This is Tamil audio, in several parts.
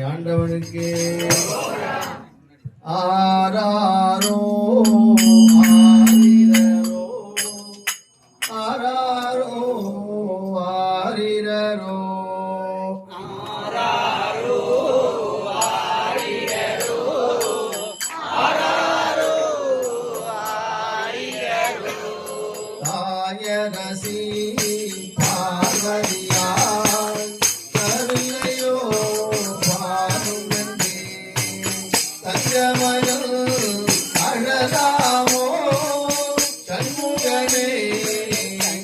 ஆண்டவனுக்கு ஆராரோ ஆரிரரோ ஆராரோ ஆரிரரோ ஆராரோ ஆரிரரோ ஆராரோ ஆரிரரோ தாயரசி பார்வதியாய் கருணையோ பாருங்கண்டே தங்கமயம் அழகாமோ சண்முகனே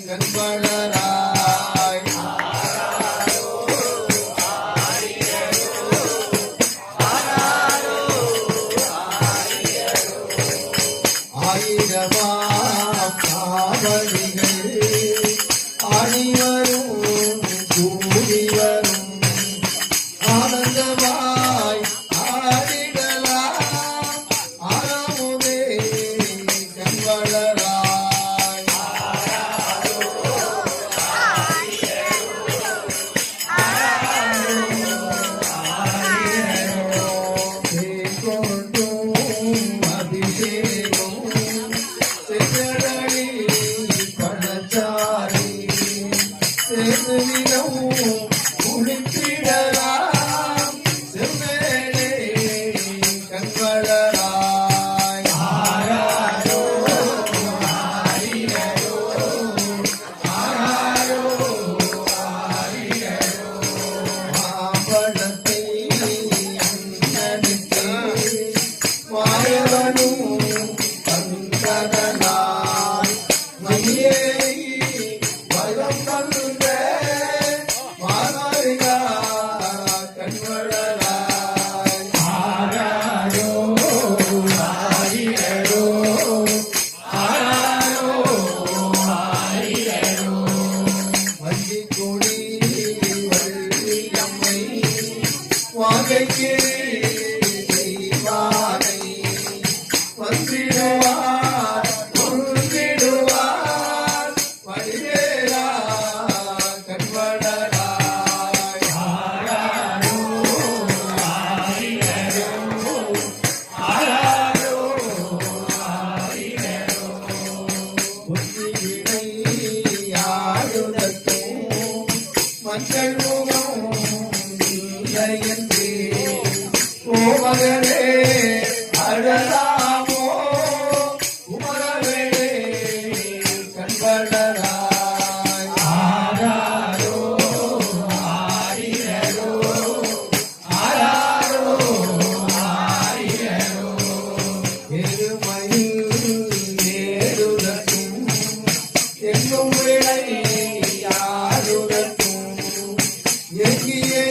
கண்வளராய் ஆராரோ ஆரிரரோ ஆராரோ ஆரிரரோ ஆயிரமாம் காவடிகள் ஆணிவரும் கூடிவரும் ஆனந்தமாய் ஆடிடலாம் ஆரமுதே கண்வளராய் ஆராரோ ஆரிரரோ ஆராரோ ஆரிரரோ தேகொண்டும் அபிஷேகம் செஞ்சடடி பணச்சாரி செல்விடம் குளித்திடலாம் செம்மேலே கண்வளராய் ஆராரோ ஆரிரரோ ஆராரோ ஆரிரரோ மாம்பழத்தை அண்ணனுக்கு மாயவனும் தந்ததனாய் மணியே வலம் வந்த மாதரிகா கண்வளராய் ஆராரோ ஆரிரரோ ஆராரோ ஆரிரரோ வஞ்சிக்கொடி வள்ளியம்மை வாகைக்கு தெய்வானை வந்திடுவார் பொருந்திடுவார் வடிவேலா கண்வளராய் ஆராரோ ஆரிரரோ ஆராரோ ஆரிரரோ புத்திவினை ஆடுதற்கும் மஞ்சள் முகம் இல்லையென்று கோமகனே அழலாமோ குமரவேளே கண்வளராய் ஆராரோ ஆரிரரோ ஆராரோ ஆரிரரோ எருமையில் ஏறுதற்கும் எங்கும் விளை யாருதற்கும் எங்கியே